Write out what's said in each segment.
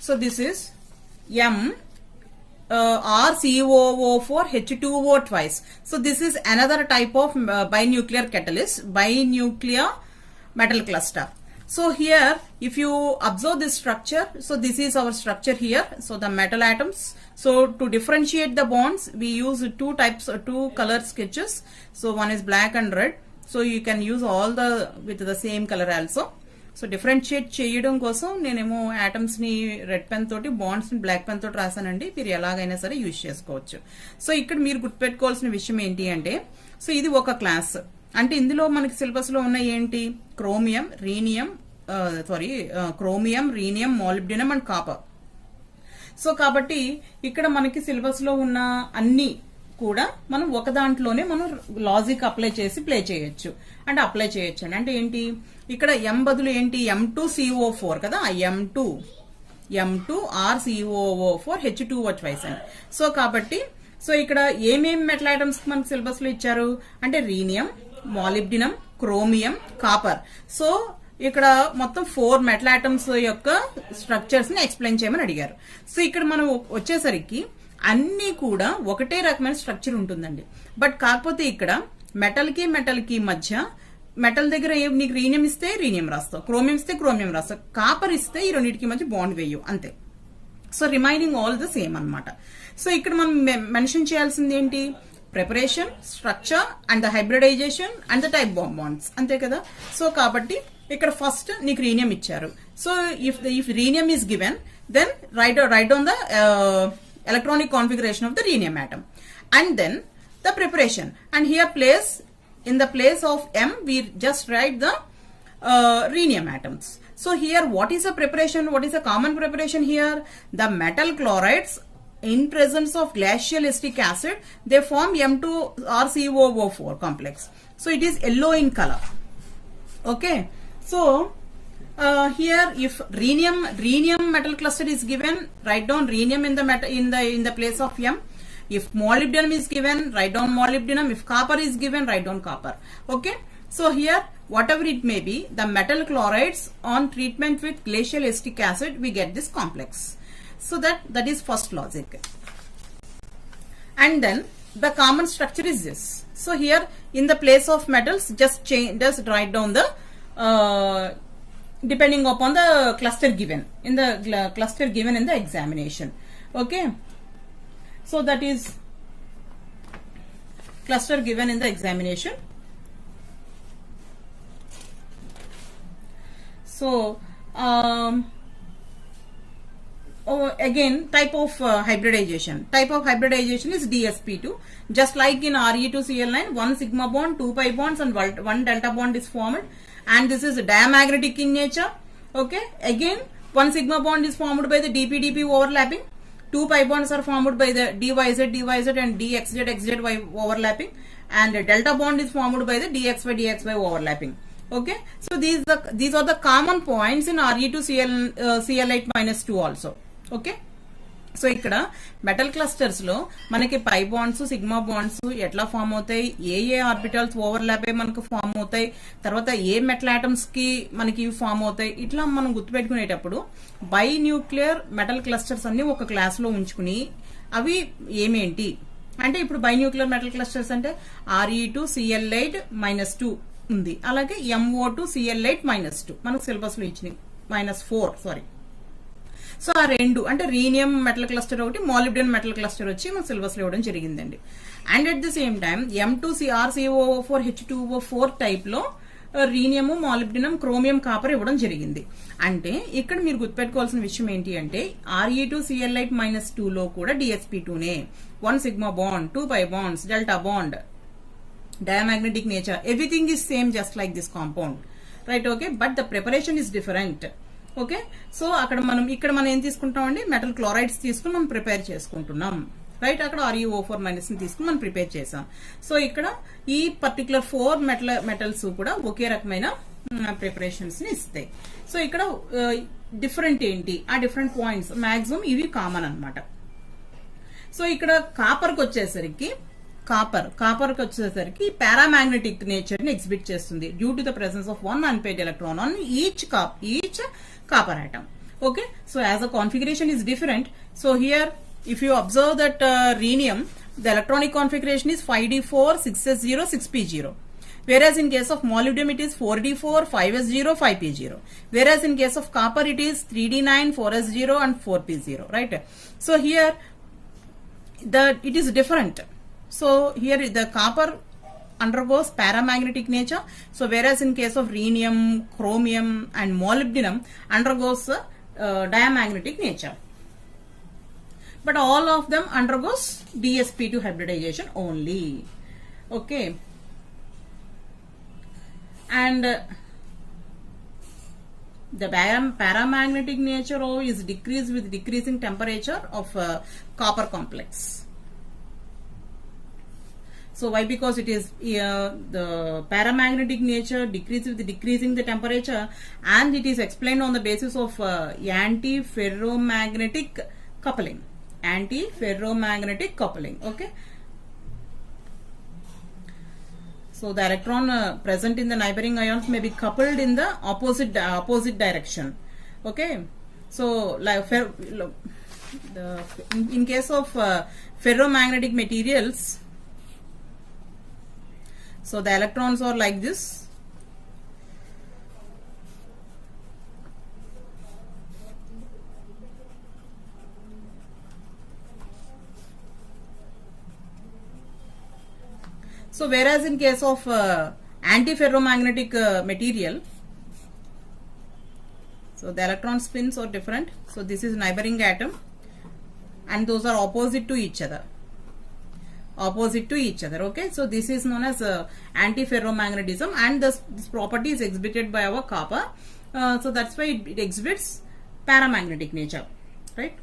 So this is M RCOO4 H2O twice. So this is another type of binuclear catalyst, binuclear metal cluster. So here if you observe this structure, so this is our structure here. So the metal atoms. So to differentiate the bonds, we use two color sketches. So one is black and red. So you can use all with the same color also. So differentiate చేయడం కోసం నేనేమో atoms ని red pen తోటి bonds ని black pen తోటి రాసానండి. మీరు ఎలాగైనా సరే యూజ్ చేసుకోవచ్చు. సో ఇక్కడ మీరు గుర్తుపెట్టుకోవాల్సిన విషయం ఏంటి అంటే, సో ఇది ఒక క్లాస్. అంటే ఇందులో మనకి సిలబస్ లో ఉన్న ఏంటి, chromium, rhenium, molybdenum and copper. So కాబట్టి ఇక్కడ మనకి సిలబస్ లో ఉన్న అన్ని కూడా మనం ఒక దాంట్లోనే మనం లాజిక్ అప్లై చేసి ప్లే చేయొచ్చు. అంటే అప్లై చేయొచ్చు అంటే ఏంటి, ఇక్కడ ఎం బదులు ఏంటి, M2CO4 కదా, M2RCOO4 H2O twice అని. సో కాబట్టి సో ఇక్కడ ఏమేమి మెటల్ ఐటమ్స్ మనకి సిలబస్ లో ఇచ్చారు అంటే రీనియం, మాలిబ్డినం, క్రోమియం, కాపర్. సో ఇక్కడ మొత్తం 4 మెటల్ ఐటమ్స్ యొక్క స్ట్రక్చర్స్ ని ఎక్స్ప్లెయిన్ చేయమని అడిగారు. సో ఇక్కడ మనం వచ్చేసరికి అన్ని కూడా ఒకటే రకమైన స్ట్రక్చర్ ఉంటుందండి. బట్ కాకపోతే ఇక్కడ మెటల్ కి మధ్య, మెటల్ దగ్గర నీకు రీనియం ఇస్తే రీనియం రాస్తావు, క్రోమియం ఇస్తే క్రోమియం రాస్తావు, కాపర్ ఇస్తే ఈ రెండింటికి మధ్య బాండ్ వేయవు అంతే. So remaining all the same అన్నమాట. సో ఇక్కడ మనం మెన్షన్ చేయాల్సింది ఏంటి, preparation, structure and the hybridization and the type bonds అంతే కదా. సో కాబట్టి ఇక్కడ ఫస్ట్ నీకు రీనియం ఇచ్చారు. So if rhenium is given, then write on the electronic configuration of the rhenium atom, and then the preparation, and here in the place of M we just write the rhenium atoms. So here what is a preparation, what is a common preparation here, the metal chlorides in presence of glacial acetic acid, they form M2RCOO4 complex. So it is yellow in color. Okay, so here if rhenium metal cluster is given, write down rhenium in the place of M. If molybdenum is given, write down molybdenum. If copper is given, write down copper. Okay, so here whatever it may be, the metal chlorides on treatment with glacial acetic acid, we get this complex. So that is first logic. And then the common structure is this. So here in the place of metals, just write down the depending upon the cluster given in the examination. Okay, so that is cluster given in the examination. So again type of hybridization is DsP2. Just like in Re2Cl9, 1 sigma bond, 2 pi bonds and 1 delta bond is formed, and this is diamagnetic in nature. Okay, again 1 sigma bond is formed by the dp-dp overlapping, 2 pi bonds are formed by the dyz and dxz overlapping, and delta bond is formed by the dxy overlapping. Okay, so these are the common points in Re2Cl8-2 also. Okay, so ఇక్కడ metal clusters లో మనకి పై bonds, sigma bonds ఎట్లా form అవుతాయి, ఏ orbitals overlap అయి మనకు form అవుతాయి, తర్వాత ఏ metal atoms కి మనకి ఫామ్ అవుతాయి, ఇట్లా మనం గుర్తుపెట్టుకునేటప్పుడు బై న్యూక్లియర్ మెటల్ క్లస్టర్స్ అన్ని ఒక క్లాస్ లో ఉంచుకుని అవి ఏమేంటి అంటే, ఇప్పుడు బై న్యూక్లియర్ మెటల్ క్లస్టర్స్ అంటే Re2Cl8-2 ఉంది, అలాగే MO2Cl8-2 మనకు సిలబస్ లో ఇచ్చినాయి, -4 సారీ. సో ఆ రెండు అంటే రీనియం మెటల్ క్లస్టర్ ఒకటి, మాలిబ్డినం మెటల్ క్లస్టర్ వచ్చి మన సిలబస్ లో ఇవ్వడం జరిగిందండి. And at the same time M2RCOO4 H2O4 type లో రీనియం, మాలిబ్డినం, క్రోమియం, కాపర్ ఇవ్వడం జరిగింది. అంటే ఇక్కడ మీరు గుర్తుపెట్టుకోవాల్సిన విషయం ఏంటి అంటే, Re2Cl8-2 లో కూడా DsP2నే, 1 sigma bond, 2 pi bonds, delta bond, diamagnetic nature, everything is same just like this compound, right? Okay, but the preparation is different. Okay, so ఇక్కడ మనం ఏం తీసుకుంటామండి, మెటల్ క్లోరైడ్స్ తీసుకుని మనం ప్రిపేర్ చేసుకుంటున్నాం, రైట్? అక్కడ ReO4- ని తీసుకుని మనం ప్రిపేర్ చేసాం. సో ఇక్కడ ఈ పర్టికులర్ 4 మెటల్స్ కూడా ఒకే రకమైన ప్రిపరేషన్స్ ని ఇస్తాయి. సో ఇక్కడ డిఫరెంట్ ఏంటి, ఆ డిఫరెంట్ పాయింట్స్ మాక్సిమం ఇవి కామన్ అన్నమాట. సో ఇక్కడ కాపర్ కి వచ్చేసరికి పారామాగ్నెటిక్ నేచర్ ని ఎగ్జిబిట్ చేస్తుంది due to the presence of 1 unpaired electron on each copper atom. Okay, so as the configuration is different, so here if you observe that rhenium, the electronic configuration is 5d4, 6s0, 6p0. Whereas in case of molybdenum it is 4d4, 5s0, 5p0. Whereas in case of copper it is 3d9, 4s0 and 4p0, right? So here it is different. So here the copper undergoes paramagnetic nature. So whereas in case of rhenium, chromium and molybdenum undergoes diamagnetic nature. But all of them undergoes dsp2 hybridization only. Okay. And the paramagnetic nature is decreased with decreasing temperature of copper complex. So why? Because it is the paramagnetic nature decreases with decreasing the temperature, and it is explained on the basis of anti-ferromagnetic coupling. Anti-ferromagnetic coupling. Okay. So the electron present in the neighboring ions may be coupled in the opposite direction. Okay. So like in case of ferromagnetic materials, so the electrons are like this. So whereas in case of anti-ferromagnetic material, so the electron spins are different. So this is neighboring atom and those are opposite to each other. Okay, so this is known as anti-ferromagnetism, and this property is exhibited by our copper. So that's why it exhibits paramagnetic nature, right?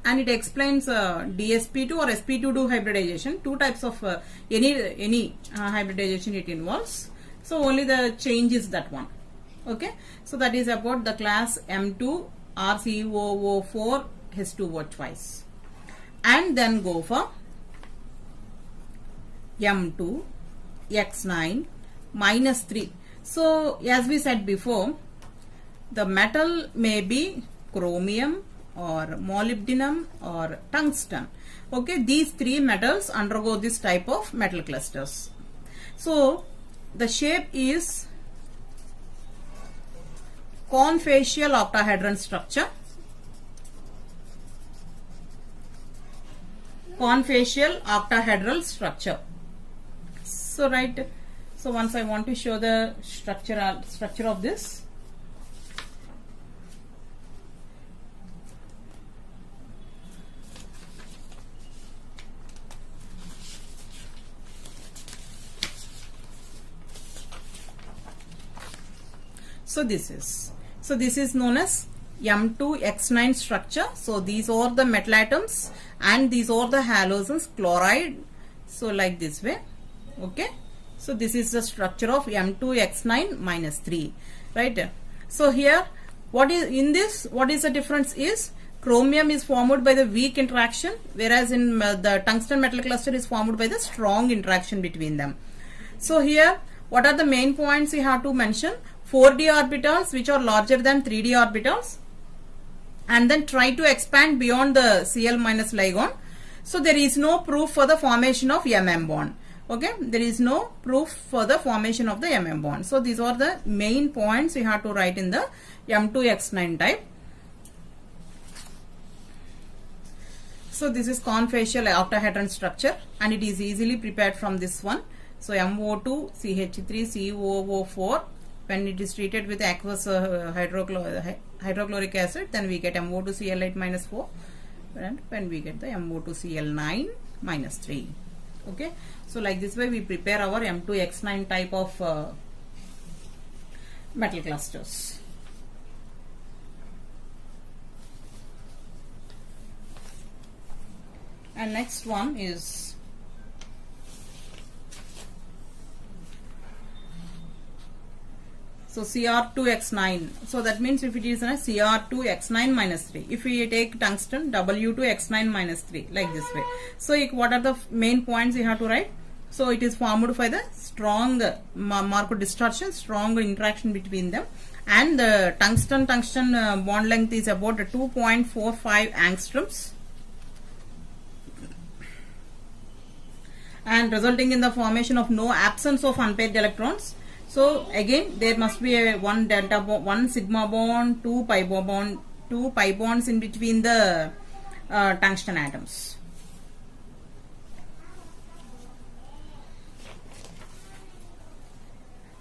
And it explains dsp2 or sp2 hybridization. Two types of any hybridization it involves. So only the change is that one. Okay, so that is about the class M2 RCOO4 H2O twice, and then go for M2 X9 minus 3. So as we said before, the metal may be chromium or molybdenum or tungsten. Okay, these three metals undergo this type of metal clusters. So the shape is confacial octahedron structure. Confacial octahedral structure. So right, so once I want to show the structure of this. So this is known as M2X9 structure. So these are the metal atoms and these are the halogens, chloride. So like this way. Okay. So this is the structure of M2X9 minus 3. Right. So here what is the difference is chromium is formed by the weak interaction, whereas in the tungsten metal cluster is formed by the strong interaction between them. So here what are the main points we have to mention? 4d orbitals which are larger than 3d orbitals, and then try to expand beyond the Cl minus ligon. So there is no proof for the formation of MM bond. Okay, there is no proof for the formation of the MM bond. So these are the main points we have to write in the M2X9 type. So this is confacial octahedron structure and it is easily prepared from this one. So MO2 CH3 COO4, when it is treated with aqueous hydrochloric acid, then we get MO2Cl8 minus 4, and when we get the MO2Cl9 minus 3. Okay, so like this way we prepare our M2X9 type of metal clusters. And next one is so Cr2X9. So that means if it is a Cr2X9 minus 3. If we take tungsten, W2X9 minus 3, like this way. So what are the main points you have to write? So it is formed by the strong mark distortion, strong interaction between them, and the tungsten bond length is about 2.45 angstroms, and resulting in the formation of no absence of unpaired electrons. So again there must be a one delta bond, one sigma bond, two pi bonds in between the tungsten atoms.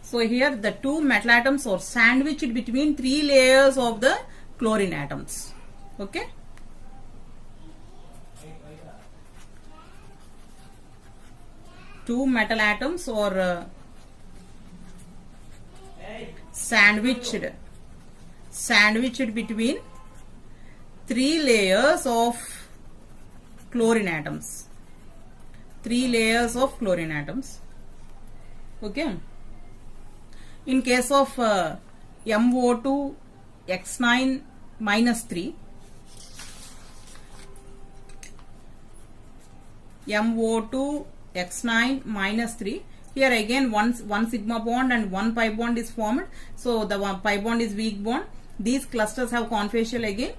So here the two metal atoms are sandwiched between three layers of the chlorine atoms. Okay. Two metal atoms are sandwiched between three layers of chlorine atoms. Three layers of chlorine atoms. Okay. In case of MO2 X9 minus 3, MO2 X9 minus 3, here again one sigma bond and one pi bond is formed. So the one pi bond is weak bond. These clusters have confacial again.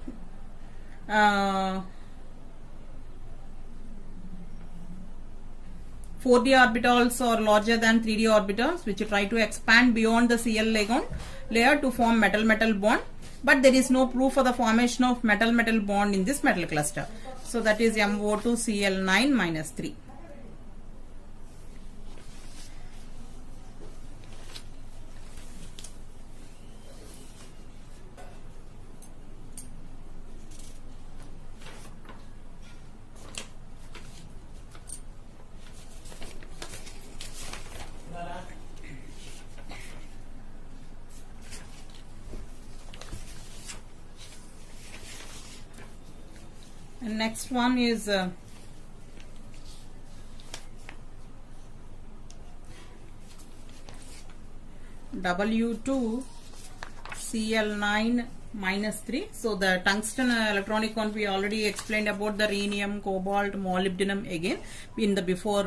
4d orbitals are larger than 3d orbitals, which try to expand beyond the Cl layer to form metal-metal bond, but there is no proof for the formation of metal-metal bond in this metal cluster. So that is MO2 Cl9 minus 3. And next one is W2 Cl9 minus 3. So the tungsten electronic one we already explained about the rhenium, cobalt, molybdenum again in the before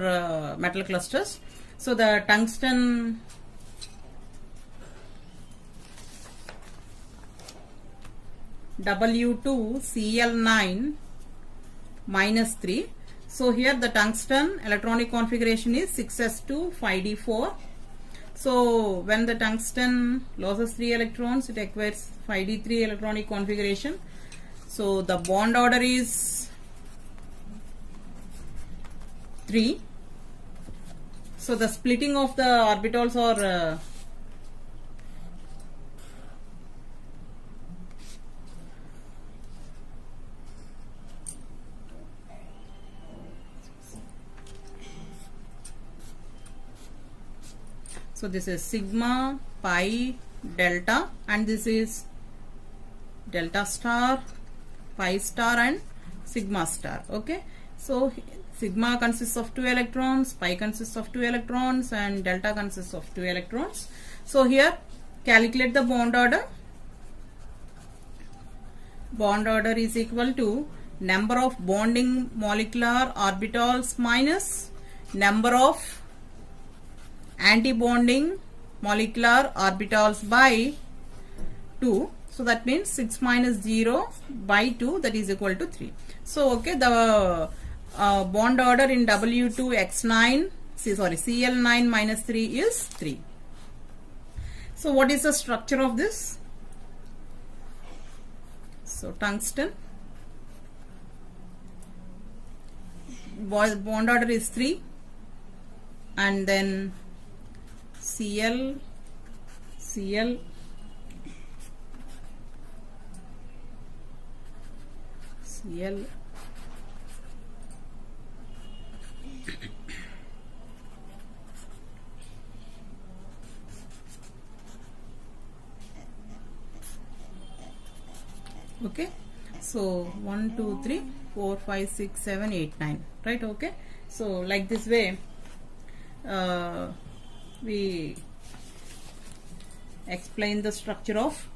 metal clusters. So the tungsten W2 Cl9 minus 3. So here the tungsten electronic configuration is 6s2 5d4. So when the tungsten loses 3 electrons, it acquires 5d3 electronic configuration. So the bond order is 3. So the splitting of the orbitals are so this is sigma, pi, delta, and this is delta star, pi star, and sigma star. Okay, so sigma consists of 2 electrons, pi consists of 2 electrons, and delta consists of 2 electrons. So here calculate the bond order. Bond order is equal to number of bonding molecular orbitals minus number of anti-bonding molecular orbitals by 2. So that means 6 minus 0 by 2, that is equal to 3. So okay, the bond order in W2X9, Cl9 minus 3 is 3. So what is the structure of this? So tungsten, bond order is 3, and then Cl, Cl, Cl, okay. So 1 2 3 4 5 6 7 8 9, right? Okay, so like this way we explain the structure of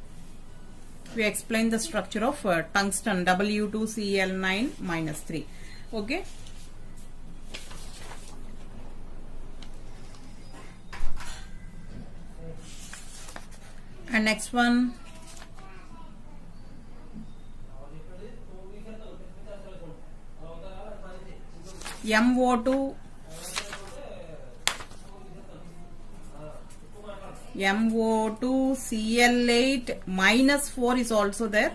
tungsten W2 Cl9 minus 3. Okay, And next one, MO2 Cl8 minus 4 is also there.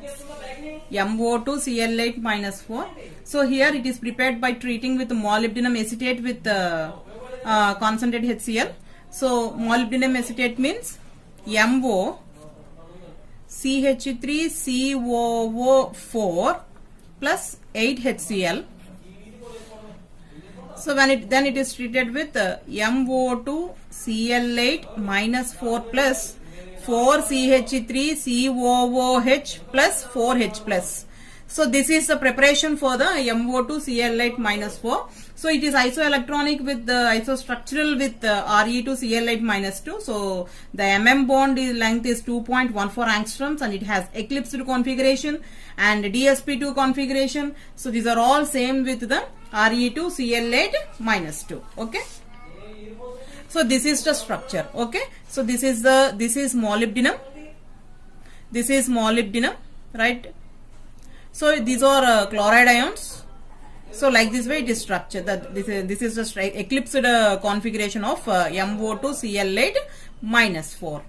MO2 Cl8 minus 4. So here it is prepared by treating with molybdenum acetate with concentrated HCl. So molybdenum acetate means MO CH3COO4 plus 8 HCl. So then it is treated with MO2 Cl8 minus 4 plus 4 CH3COOH plus 4H plus. So this is the preparation for the MO2 Cl8 minus 4. So it is isoelectronic with the isostructural with Re2 Cl8 minus 2. So the MM bond length is 2.14 angstroms and it has eclipsed configuration and DSP2 configuration. So these are all same with the Re2 Cl8 minus 2. Okay. So this is the structure. Okay. So this is molybdenum. This is molybdenum, right? So these are chloride ions. So like this way it is structured. This is the eclipsed configuration of MO2 Cl8 minus 4.